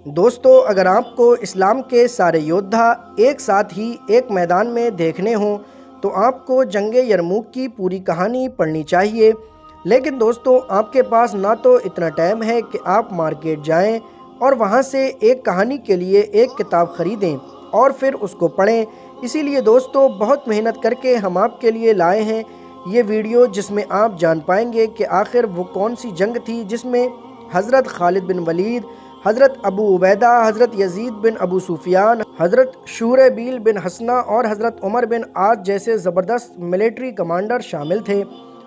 دوستو، اگر آپ کو اسلام کے سارے یودھا ایک ساتھ ہی ایک میدان میں دیکھنے ہوں تو آپ کو جنگ یرموک کی پوری کہانی پڑھنی چاہیے۔ لیکن دوستو، آپ کے پاس نہ تو اتنا ٹائم ہے کہ آپ مارکیٹ جائیں اور وہاں سے ایک کہانی کے لیے ایک کتاب خریدیں اور پھر اس کو پڑھیں۔ اسی لیے دوستو، بہت محنت کر کے ہم آپ کے لیے لائے ہیں یہ ویڈیو، جس میں آپ جان پائیں گے کہ آخر وہ کون سی جنگ تھی جس میں حضرت خالد بن ولید، حضرت ابو عبیدہ، حضرت یزید بن ابو سفیان، حضرت شورحبیل بن حسنہ اور حضرت عمر بن عاص جیسے زبردست ملٹری کمانڈر شامل تھے۔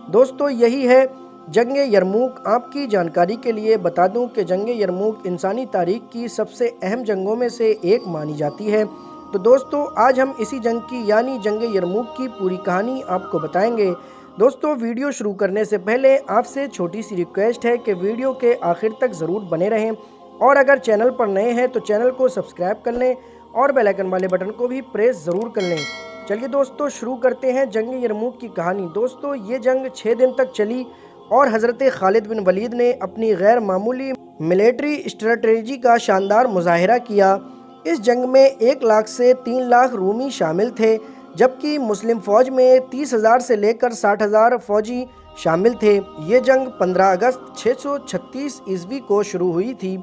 دوستو، یہی ہے جنگ یرموک۔ آپ کی جانکاری کے لیے بتا دوں کہ جنگ یرموک انسانی تاریخ کی سب سے اہم جنگوں میں سے ایک مانی جاتی ہے۔ تو دوستو، آج ہم اسی جنگ کی یعنی جنگ یرموک کی پوری کہانی آپ کو بتائیں گے۔ دوستو، ویڈیو شروع کرنے سے پہلے آپ سے چھوٹی سی ریکویسٹ ہے کہ ویڈیو کے آخر تک ضرور بنے رہیں، اور اگر چینل پر نئے ہیں تو چینل کو سبسکرائب کر لیں اور بیل آئیکن والے بٹن کو بھی پریس ضرور کر لیں۔ چلیے دوستو، شروع کرتے ہیں جنگ یرموک کی کہانی۔ دوستو، یہ جنگ 6 دن تک چلی اور حضرت خالد بن ولید نے اپنی غیر معمولی ملٹری اسٹریٹجی کا شاندار مظاہرہ کیا۔ اس جنگ میں 1 لاکھ سے 3 لاکھ رومی شامل تھے، جبکہ مسلم فوج میں 30,000 سے لے کر 60,000 فوجی شامل تھے۔ یہ جنگ 15 اگست 636 عیسوی کو شروع ہوئی تھی۔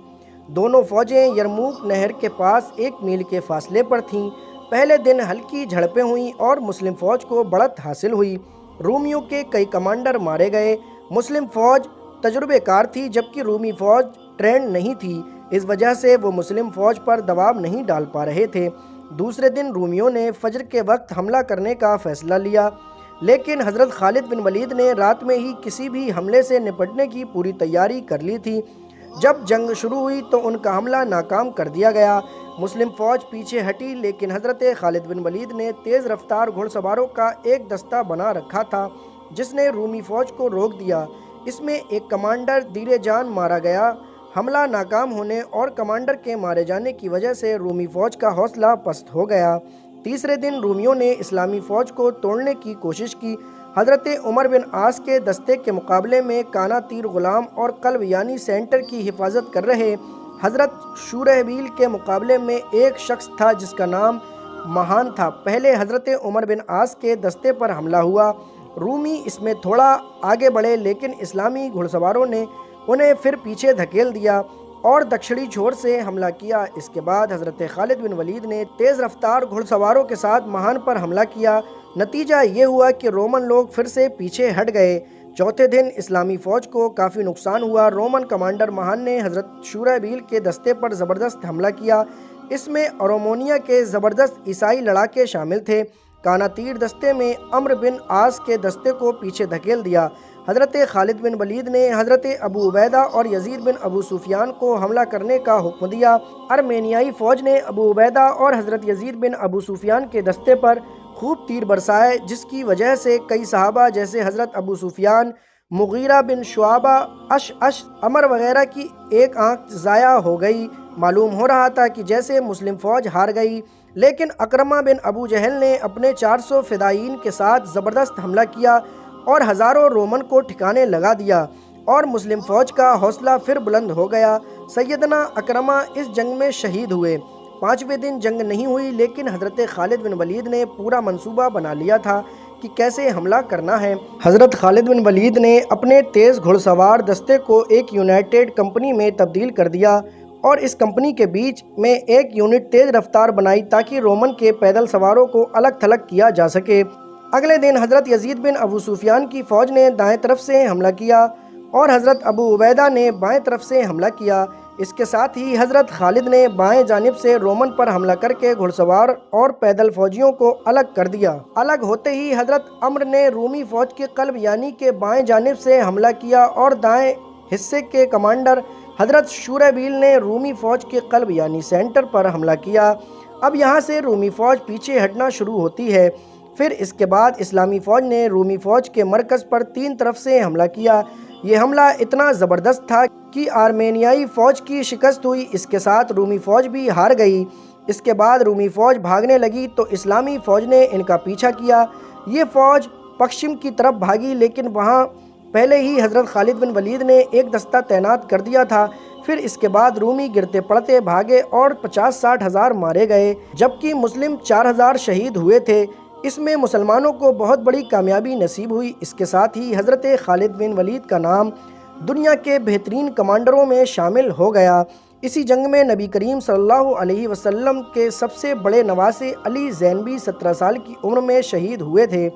دونوں فوجیں یرموک نہر کے پاس 1 میل کے فاصلے پر تھیں۔ پہلے دن ہلکی جھڑپیں ہوئیں اور مسلم فوج کو بڑھت حاصل ہوئی۔ رومیوں کے کئی کمانڈر مارے گئے۔ مسلم فوج تجربے کار تھی، جبکہ رومی فوج ٹرینڈ نہیں تھی۔ اس وجہ سے وہ مسلم فوج پر دباؤ نہیں ڈال پا رہے تھے۔ دوسرے دن رومیوں نے فجر کے وقت حملہ کرنے کا فیصلہ لیا، لیکن حضرت خالد بن ولید نے رات میں ہی کسی بھی حملے سے نپٹنے کی پوری تیاری کر لی تھی۔ جب جنگ شروع ہوئی تو ان کا حملہ ناکام کر دیا گیا۔ مسلم فوج پیچھے ہٹی، لیکن حضرت خالد بن ولید نے تیز رفتار گھڑ سواروں کا ایک دستہ بنا رکھا تھا، جس نے رومی فوج کو روک دیا۔ اس میں ایک کمانڈر دیر جان مارا گیا۔ حملہ ناکام ہونے اور کمانڈر کے مارے جانے کی وجہ سے رومی فوج کا حوصلہ پست ہو گیا۔ تیسرے دن رومیوں نے اسلامی فوج کو توڑنے کی کوشش کی۔ حضرت عمر بن عاص کے دستے کے مقابلے میں کانا تیر غلام اور قلب یعنی سینٹر کی حفاظت کر رہے حضرت شورحبیل کے مقابلے میں ایک شخص تھا جس کا نام مہان تھا۔ پہلے حضرت عمر بن عاص کے دستے پر حملہ ہوا۔ رومی اس میں تھوڑا آگے بڑھے، لیکن اسلامی گھڑ سواروں نے انہیں پھر پیچھے دھکیل دیا اور دکشڑی چھور سے حملہ کیا۔ اس کے بعد حضرت خالد بن ولید نے تیز رفتار گھڑ سواروں کے ساتھ مہان پر حملہ کیا۔ نتیجہ یہ ہوا کہ رومن لوگ پھر سے پیچھے ہٹ گئے۔ چوتھے دن اسلامی فوج کو کافی نقصان ہوا۔ رومن کمانڈر مہان نے حضرت شورحبیل کے دستے پر زبردست حملہ کیا۔ اس میں ارومونیا کے زبردست عیسائی لڑاکے شامل تھے۔ کانا تیر دستے میں عمر بن عاص کے دستے کو پیچھے دھکیل دیا۔ حضرت خالد بن ولید نے حضرت ابو عبیدہ اور یزید بن ابو سفیان کو حملہ کرنے کا حکم دیا۔ ارمینیائی فوج نے ابو عبیدہ اور حضرت یزید بن ابو سفیان کے دستے پر خوب تیر برسائے، جس کی وجہ سے کئی صحابہ جیسے حضرت ابو سفیان، مغیرہ بن شعبہ، عمر وغیرہ کی ایک آنکھ ضائع ہو گئی۔ معلوم ہو رہا تھا کہ جیسے مسلم فوج ہار گئی، لیکن اکرمہ بن ابو جہل نے اپنے 400 فدائین کے ساتھ زبردست حملہ کیا اور ہزاروں رومن کو ٹھکانے لگا دیا، اور مسلم فوج کا حوصلہ پھر بلند ہو گیا۔ سیدنا اکرمہ اس جنگ میں شہید ہوئے۔ 5ویں دن جنگ نہیں ہوئی، لیکن حضرت خالد بن ولید نے پورا منصوبہ بنا لیا تھا کہ کیسے حملہ کرنا ہے۔ حضرت خالد بن ولید نے اپنے تیز گھڑ سوار دستے کو ایک یونائٹڈ کمپنی میں تبدیل کر دیا اور اس کمپنی کے بیچ میں ایک یونٹ تیز رفتار بنائی تاکہ رومن کے پیدل سواروں کو الگ تھلگ کیا جا سکے۔ اگلے دن حضرت یزید بن ابو سفیان کی فوج نے دائیں طرف سے حملہ کیا اور حضرت ابو عبیدہ نے بائیں طرف سے حملہ کیا۔ اس کے ساتھ ہی حضرت خالد نے بائیں جانب سے رومن پر حملہ کر کے گھڑ سوار اور پیدل فوجیوں کو الگ کر دیا۔ الگ ہوتے ہی حضرت عمر نے رومی فوج کے قلب یعنی کہ بائیں جانب سے حملہ کیا اور دائیں حصے کے کمانڈر حضرت شورحبیل نے رومی فوج کے قلب یعنی سینٹر پر حملہ کیا۔ اب یہاں سے رومی فوج پیچھے ہٹنا شروع ہوتی ہے۔ پھر اس کے بعد اسلامی فوج نے رومی فوج کے مرکز پر 3 طرف سے حملہ کیا۔ یہ حملہ اتنا زبردست تھا کہ آرمینیائی فوج کی شکست ہوئی، اس کے ساتھ رومی فوج بھی ہار گئی۔ اس کے بعد رومی فوج بھاگنے لگی تو اسلامی فوج نے ان کا پیچھا کیا۔ یہ فوج پشچم کی طرف بھاگی، لیکن وہاں پہلے ہی حضرت خالد بن ولید نے ایک دستہ تعینات کر دیا تھا۔ پھر اس کے بعد رومی گرتے پڑتے بھاگے اور 50-60 ہزار مارے گئے، جبکہ مسلم 4000 شہید ہوئے تھے۔ اس میں مسلمانوں کو بہت بڑی کامیابی نصیب ہوئی۔ اس کے ساتھ ہی حضرت خالد بن ولید کا نام دنیا کے بہترین کمانڈروں میں شامل ہو گیا۔ اسی جنگ میں نبی کریم صلی اللہ علیہ وسلم کے سب سے بڑے نواسے علی زینبی 17 سال کی عمر میں شہید ہوئے تھے۔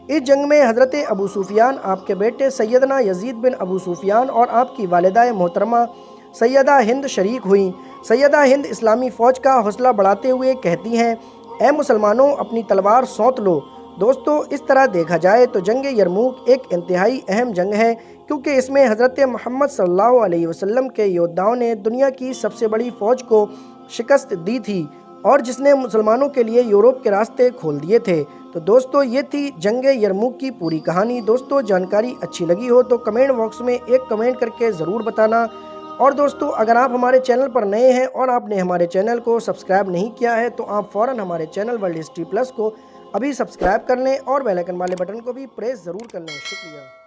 اس جنگ میں حضرت ابو سفیان، آپ کے بیٹے سیدنا یزید بن ابو سفیان اور آپ کی والدہ محترمہ سیدہ ہند شریک ہوئیں۔ سیدہ ہند اسلامی فوج کا حوصلہ بڑھاتے ہوئے کہتی ہیں، اے مسلمانوں، اپنی تلوار سونت لو۔ دوستو، اس طرح دیکھا جائے تو جنگ یرموک ایک انتہائی اہم جنگ ہے، کیونکہ اس میں حضرت محمد صلی اللہ علیہ وسلم کے یودھاؤں نے دنیا کی سب سے بڑی فوج کو شکست دی تھی اور جس نے مسلمانوں کے لیے یورپ کے راستے کھول دیے تھے۔ تو دوستو، یہ تھی جنگ یرموک کی پوری کہانی۔ دوستو، جانکاری اچھی لگی ہو تو کمنٹ باکس میں ایک کمنٹ کر کے ضرور بتانا۔ اور دوستو، اگر آپ ہمارے چینل پر نئے ہیں اور آپ نے ہمارے چینل کو سبسکرائب نہیں کیا ہے تو آپ فوراً ہمارے چینل ورلڈ ہسٹری پلس کو ابھی سبسکرائب کر لیں اور بیل آئکن والے بٹن کو بھی پریس ضرور کر لیں۔ شکریہ۔